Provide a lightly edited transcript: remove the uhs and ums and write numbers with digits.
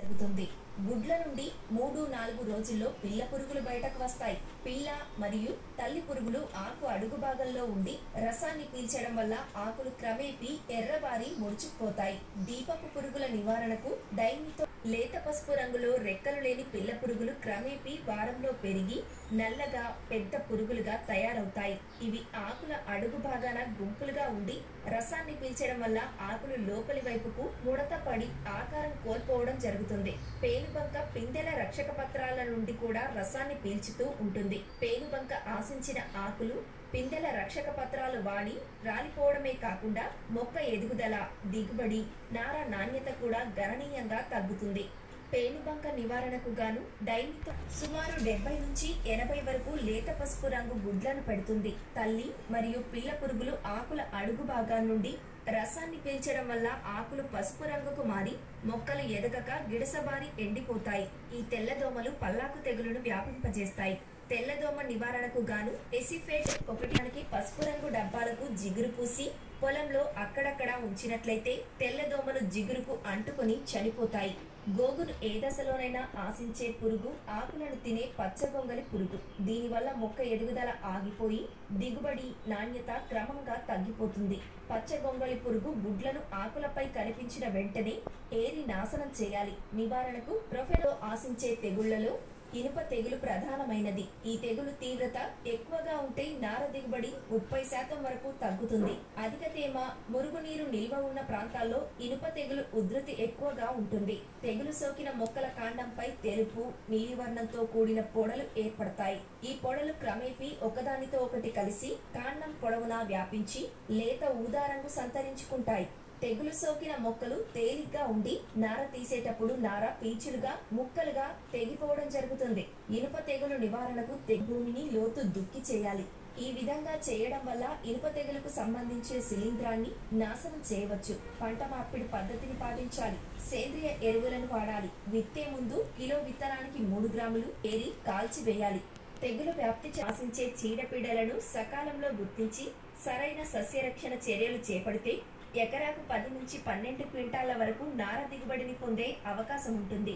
జరుగుతుంది. గుడ్ల నుండి 3-4 రోజుల్లో పిల్ల పురుగులు బయటకు వస్తాయి. పిల్ల మరియు తల్లి పురుగులు ఆకు అడుగు భాగంలో ఉండి రసాన్ని పీల్చడం వల్ల ఆకులు క్రమేపీ ఎర్రబారి ముడుచుకుపోతాయి. దీపపు పురుగుల నివారణకు డైమితో లేత పసుపు రంగులో రెక్కలు లేని పిల్ల పురుగులు క్రమేపీ వారంలో పెరిగి నల్లగా పెద్ద పురుగులుగా తయారవుతాయి. ఇవి ఆకుల అడుగు భాగాన గుంపులుగా ఉండి రసాన్ని పీల్చడం వల్ల ఆకులు లోపలి వైపుకు ముడత పడి ఆకారం కోల్పోవడం జరుగుతుంది. పేనుబంక పిందెల రక్షక పత్రాల నుండి కూడా రసాన్ని పీల్చుతూ ఉంటుంది. పేనుబంక ఆశించిన ఆకులు పిందెల రక్షక పత్రాలు వాడి రాలిపోవడమే కాకుండా మొక్క ఎదుగుదల, దిగుబడి, నార నాణ్యత కూడా గణనీయంగా తగ్గుతుంది. పేనుబంక నివారణకు గాను డైమితో సుమారు 70 నుంచి 80 వరకు లేత పసుపు రంగు గుడ్లను పెడుతుంది. తల్లి మరియు పిల్ల పురుగులు ఆకుల అడుగు భాగం నుండి రసాన్ని పీల్చడం వల్ల ఆకులు పసుపు రంగుకు మారి మొక్కలు ఎదగక గిడసబారి ఎండిపోతాయి. ఈ తెల్లదోమలు పల్లాకు తెగులును వ్యాపింపజేస్తాయి. తెల్లదోమ నివారణకు గాను ఎసిఫేట్ 1 పసుపు రంగు డబ్బాలకు జిగురు పూసి పొలంలో అక్కడక్కడ ఉంచినట్లయితే తెల్లదోమలు జిగురుకు అంటుకొని చనిపోతాయి. గోగును ఏ దశలోనైనా ఆశించే పురుగు ఆకులను తినే పచ్చగొంగలి పురుగు. దీనివల్ల మొక్క ఎదుగుదల ఆగిపోయి దిగుబడి, నాణ్యత క్రమంగా తగ్గిపోతుంది. పచ్చగొంగలి పురుగు గుడ్లను ఆకులపై కనిపించిన వెంటనే ఏరి నాశనం చేయాలి. నివారణకు ప్రొఫెలో ఆశించే తెగుళ్లలో ఇనుప తెగులు ప్రధానమైనది. ఈ తెగులు తీవ్రత ఎక్కువగా ఉంటే నార దిగుబడి 30% వరకు తగ్గుతుంది. అధిక తేమ, మురుగునీరు నిల్వ ఉన్న ప్రాంతాల్లో ఇనుప తెగులు ఉధృతి ఎక్కువగా ఉంటుంది. తెగులు సోకిన మొక్కల కాండంపై తెలుపు, నీలివర్ణంతో కూడిన పొడలు ఏర్పడతాయి. ఈ పొడలు క్రమేపీ ఒకదానితో ఒకటి కలిసి కాండం పొడవునా వ్యాపించి లేత ఊదా రంగు సంతరించుకుంటాయి. తెగులు సోకిన మొక్కలు తేలిగ్గా ఉండి నార తీసేటప్పుడు నార పీచులుగా, ముక్కలుగా తెగిపోవడం జరుగుతుంది. ఇనుప తెగులు నివారణకు భూమిని లోతు దుక్కి చేయాలి. ఈ విధంగా చేయడం వల్ల ఇనుప తెగులుకు సంబంధించిన శిలీంధ్రాన్ని నాశనం చేయవచ్చు. పంట మార్పిడి పద్ధతిని పాటించాలి. సేంద్రియ ఎరువులను వాడాలి. విత్తే ముందు కిలో విత్తనానికి 3 గ్రాములు ఏరి కాల్చి వేయాలి. తెగులు వ్యాప్తి ఆశించే చీడపీడలను సకాలంలో గుర్తించి సరైన సస్యరక్షణ చర్యలు చేపడితే ఎకరాకు 10 నుంచి 12 క్వింటాల వరకు నార దిగుబడిని పొందే అవకాశం ఉంటుంది.